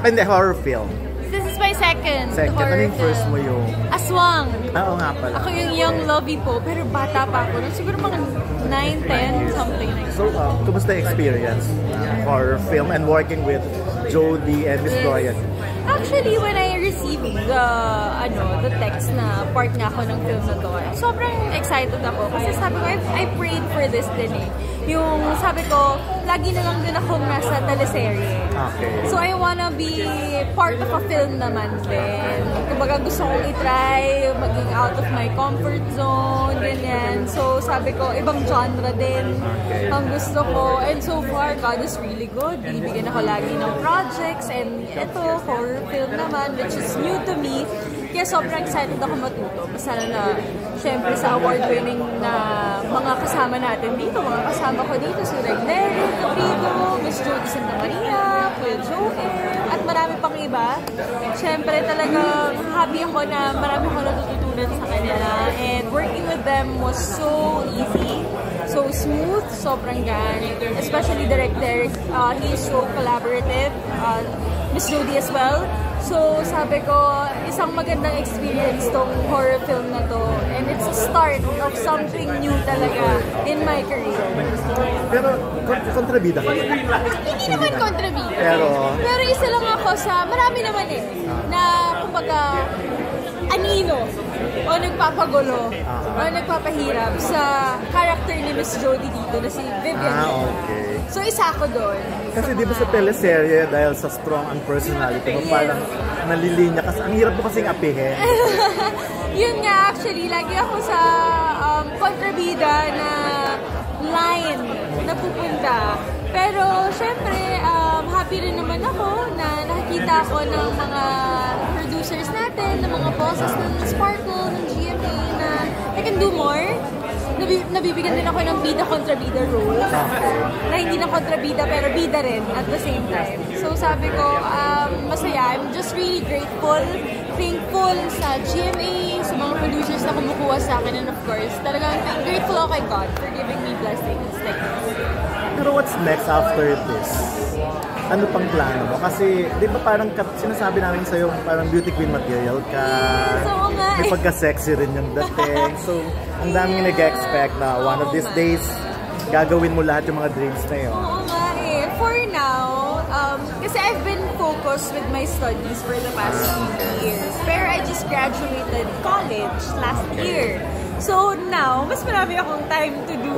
Hindi, horror film. This is my second horror Ano yung first mo yung? Aswang. Oo nga pala. Ako yung young lovey po, pero bata pa ako. Siguro mga 9, 10, something like that. So, kumusta yung experience? Horror film and working with Jodie and Miss Gloria? Actually, when I received the text na part na ako ng film na to, sobrang excited ako. Kasi sabi ko, I prayed for this din eh. Yung sabi ko, lagi na lang din akong nasa teleserye. Okay. So I wanna be part of a film naman din. Kumbaga gusto kong i-try, maging out of my comfort zone, ganyan. So sabi ko, ibang genre din ang gusto ko. And so far, God is really good. Binibigyan ako lagi ng projects. And ito, horror film naman, which is new to me. Kaya sobrang excited ako matuto. Basta na, syempre sa award-winning na mga kasama natin dito, mga kasama ko dito, si Regner, Caprido, Miss Jodie Santa Maria, Kuya Joel, at marami pang iba. Syempre talaga happy ako na marami ako natututunan sa kanila. And working with them was so easy, so smooth, sobrang gaan. Especially Direct Derek, he is so collaborative. Miss Jodie as well. So, sabi ko, isang magandang experience tong horror film na to. And it's a start of something new talaga in my career. Pero, kontrabida ka? Hindi naman kontrabida. Pero isa lang ako sa, marami naman eh, na kumbaga, anino, o nagpapagulo, o nagpapahirap sa character ni Miss Jodie dito na si Vivian. Okay. So, isa ako doon. Kasi di ba sa teleserye, dahil sa strong ang personality mo, parang nalilinya kasi. Ang hirap mo kasing apihin. Yun nga, actually, lagi ako sa kontrabida na line na pupunta. Pero, syempre, happy rin naman ako na nakikita ko ng mga producers natin, ng mga bosses ng Sparkle, ng GMA, na I can do more. Nabibigyan din ako ng bida-kontrabida role. Na hindi na kontrabida pero bida rin at the same time. So sabi ko, masaya. I'm just really grateful, thankful sa GMA, sa mga producers na kumukuha sa akin. And of course, talagang grateful ako kay God for giving me blessings like this. Pero what's next after this? Ano pang plano mo? Kasi, di ba parang sinasabi namin sa'yo, parang beauty queen material ka. Yes, oo nga. May pagka-sexy rin yung dating. So, ang daming nag-expect na one of these days, gagawin mo lahat yung mga dreams na yun. Oo nga eh. For now, kasi I've been focused with my studies for the past few years. Pero I just graduated college last year. So now, mas marami akong time to do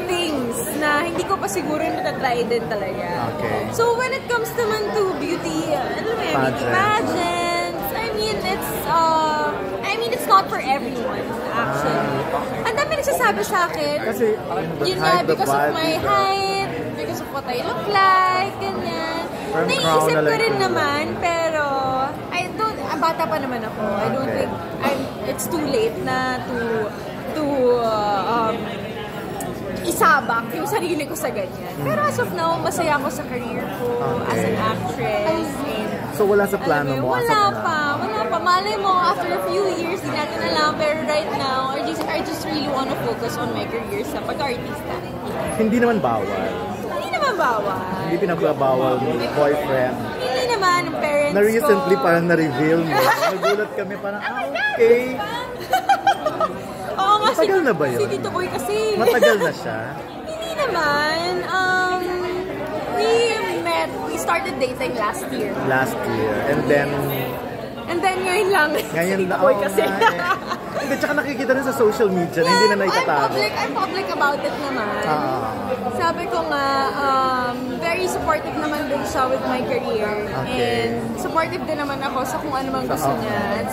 things na hindi ko pa siguro natatry din talaga. Okay. So when it comes naman to beauty, pageants, I mean, it's not for everyone, actually. Ang dami nagsasabi sa akin, kasi, yun nga, because of my height, because of what I look like, ganyan. Naiisip ko rin naman, pero bata pa naman ako. I don't think it's too late na to isabak yung sarili ko sa ganyan. Pero as of now, masaya ako sa career ko as an actress. So wala sa plano mo? Wala pa. Malay mo, after a few years, di natin alam. Pero right now, I just really wanna focus on my career sa pag-artista. Hindi naman bawal? Hindi naman bawal. Hindi pinagbabawal mo, boyfriend? Hindi naman, ang parents ko. Na-recently parang na-reveal mo. Nagulat kami parang, okay. Oo nga, matagal na ba yun? Si Tito Boy kasi. Matagal na siya? Hindi naman. We started dating last year. Last year. And then ngayon lang. Ngayon lang. Boy kasi. Hindi, tsaka nakikita rin sa social media na hindi na naitatago. I'm public about it naman. Sabi ko nga, very supportive naman din siya with my career. Okay. And supportive din naman ako sa kung ano mang gusto niya.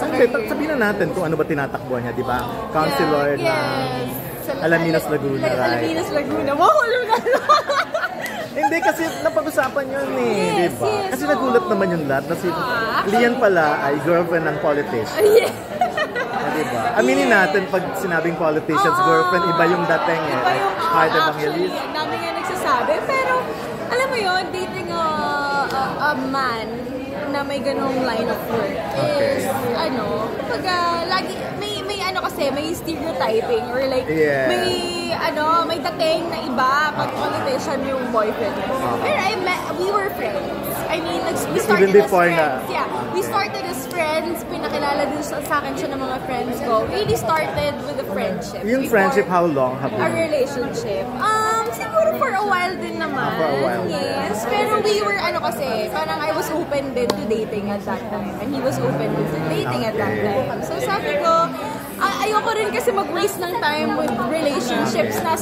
Sabihin na natin kung ano ba tinatakbo niya, di ba? Counselor na Alaminos Laguna, right? Alaminos Laguna. Wow, Hindi, kasi napag-usapan yun eh, di ba? Kasi nagulat naman yung lahat na si Lian pala ay girlfriend ng politician. Yeah. Diba? Aminin natin pag sinabing politicians, girlfriend, iba yung dating eh. Iba yung Heart Evangelist. Actually, dami nga nagsasabi. Pero, alam mo yun, dating a man na may ganong line of work is, lagi, may stereotyping or like, may dating na iba pag politician yung boyfriend. Pero we were friends. I mean, we started Even as before friends. na- Yeah, we started as friends. Pinakilala din sa akin siya ng mga friends ko. We really started with a friendship. Yung before friendship, how long have a you? relationship. Siguro for a while din naman. For a while. Yes. Pero we were, kasi, parang I was open din to dating at that time. And he was open din to dating at that time. So sabi ko, ayoko rin kasi mag-waste ng time with relationships na,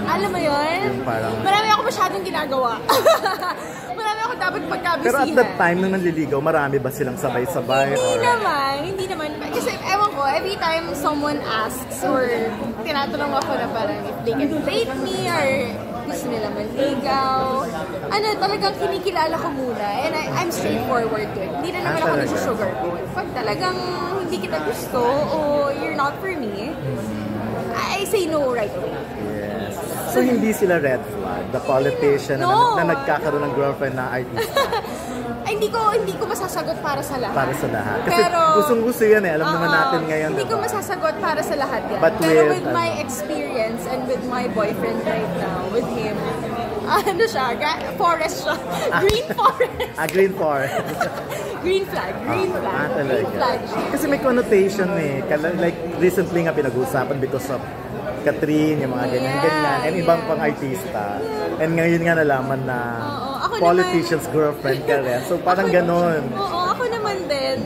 alam mo yun? Marami ako masyadong ginagawa. Marami ako dapat pagkabisihan. Pero at that time, nung nanliligaw, marami ba silang sabay-sabay? Hindi naman. Kasi ewan ko, every time someone asks or tinatanong ako na parang if they can date me or gusto nila maligaw, talagang kinikilala ko muna and I'm straightforward to it. Hindi na naman ako nag-sugarcoat. Pag talagang hindi kita gusto o you're not for me, I say no right away. Yes. So hindi sila red flag, the politician na nagkakaroon ng girlfriend na artista? Ay, hindi ko masasagot para sa lahat. Para sa lahat. Kasi pero, gustong-gusto yan alam naman natin ngayon. Hindi ko masasagot para sa lahat yan. But pero with my experience and with my boyfriend right now, with him, forest siya. Green forest. Green forest. Green flag. Green flag siya. Kasi may connotation like recently nga pinag-uusapan because of Catherine, yung mga ganyan-ganyan, and ibang pang artista. And ngayon nga nalaman na politician's girlfriend ka rin. So parang ganon. Oo, ako naman din.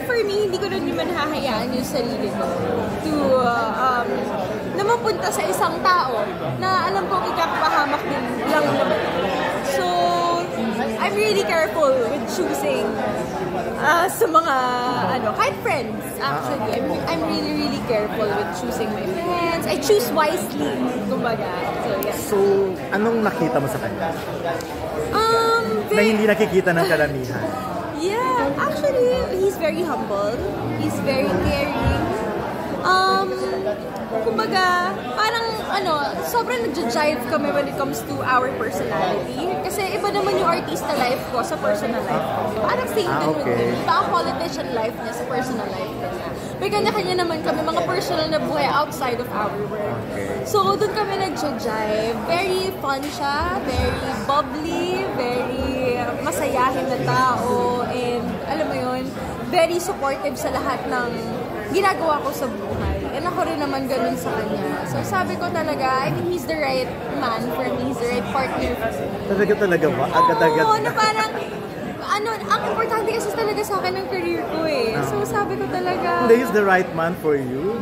For me, hindi ko rin naman hahayaan yung sarili ko to na mapunta sa isang tao na alam kong ikakapahamak din lang naman. So, I'm really careful with choosing sa mga, kahit friends, actually. I'm really, really careful with choosing my friends. I choose wisely, kumbaga. So, yeah. So, anong nakita mo sa kanya? Na hindi nakikita ng karamihan? Yeah, actually, he's very humble. He's very caring. Kumbaga, parang sobrang nag-jive kami when it comes to our personality. Kasi iba naman yung artista life ko sa personal life ko. Parang same din with him. Iba ang politician life niya sa personal life niya. May kanya-kanya naman kami, mga personal na buhay outside of our work. So, doon kami nag-jive. Very fun siya, very bubbly, very masayahin na tao, and alam mo yun, very supportive sa lahat ng ginagawa ko sa buhay. And ako rin naman ganun sa kanya. So sabi ko talaga, I mean, he's the right man for me. He's the right partner for me. Talaga ba? Agad-agad Oo, na parang, ang importante kasi talaga sa akin ng career ko eh. So sabi ko talaga... He's the right man for you?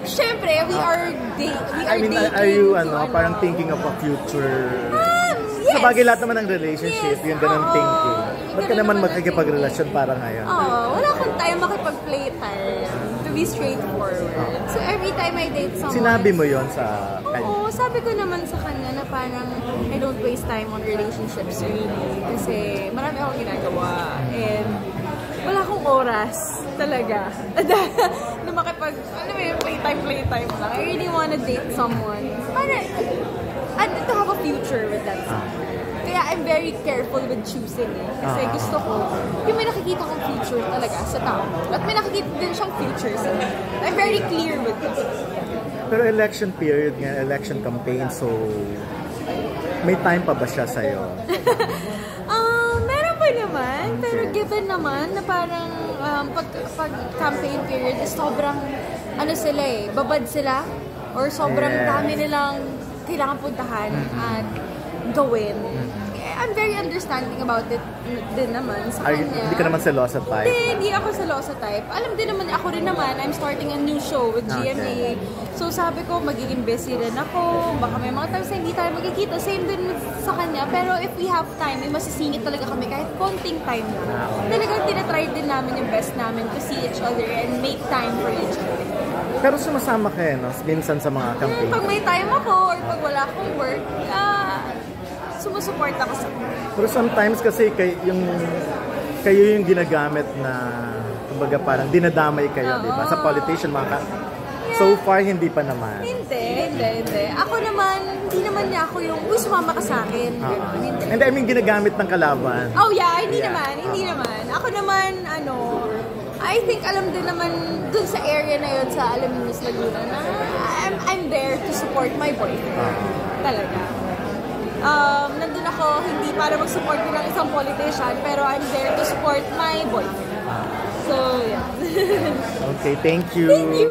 Siyempre, we are dating. Are you parang thinking of a future? Yes. Sa bagay lahat naman ng relationship, yung ganun thinking. Ba't ka naman makikipagrelasyon para ngayon? Wala akong time makipag-play time. To be straightforward. So every time I date someone... Sinabi mo yon sa kanya? Oo, sabi ko naman sa kanya na parang I don't waste time on relationships really. Kasi marami akong ginagawa. And wala akong oras talaga. Na makipag... playtime lang. I really wanna date someone. And to have a future with that someone. Kaya I'm very careful with choosing Kasi gusto ko, yung may nakikita kong future talaga sa tao. At may nakikita din siyang future sa tao. I'm very clear with this. Pero election period nga, election campaign, so may time pa ba siya sa'yo? Meron pa naman. Pero given naman na parang pag campaign period is sobrang babad sila or sobrang dami nilang kailangan puntahan at gawin. I'm very understanding about it din naman sa kanya. Hindi ka naman selosa type? Hindi ako selosa type. Alam din naman, ako rin naman, I'm starting a new show with GMA. So sabi ko, magiging busy rin ako. Baka may mga times na hindi tayo magkikita. Same din sa kanya. Pero if we have time, may masisingit talaga kami kahit konting time lang. Talagang tinatry din namin yung best namin to see each other and make time for each other. Pero sumasama kayo, minsan sa mga campaign? Pag may time ako or pag wala akong work, sumusuport ako sa kanya. Pero sometimes kasi kayo yung ginagamit na kumbaga parang dinadamay kayo, di ba? Sa politician, so far, hindi pa naman. Hindi. Ako naman, hindi naman niya ako yung, sumama ka sa akin. Hindi, I mean, ginagamit ng kalaban. Oh yeah, hindi naman. Ako naman, I think alam din naman dun sa area na yun sa Alaminos, Laguna na I'm there to support my boyfriend. Talaga. nandun ako hindi para mag-support ng isang politician, pero I'm there to support my boyfriend. So, yeah. Okay, thank you. Thank you.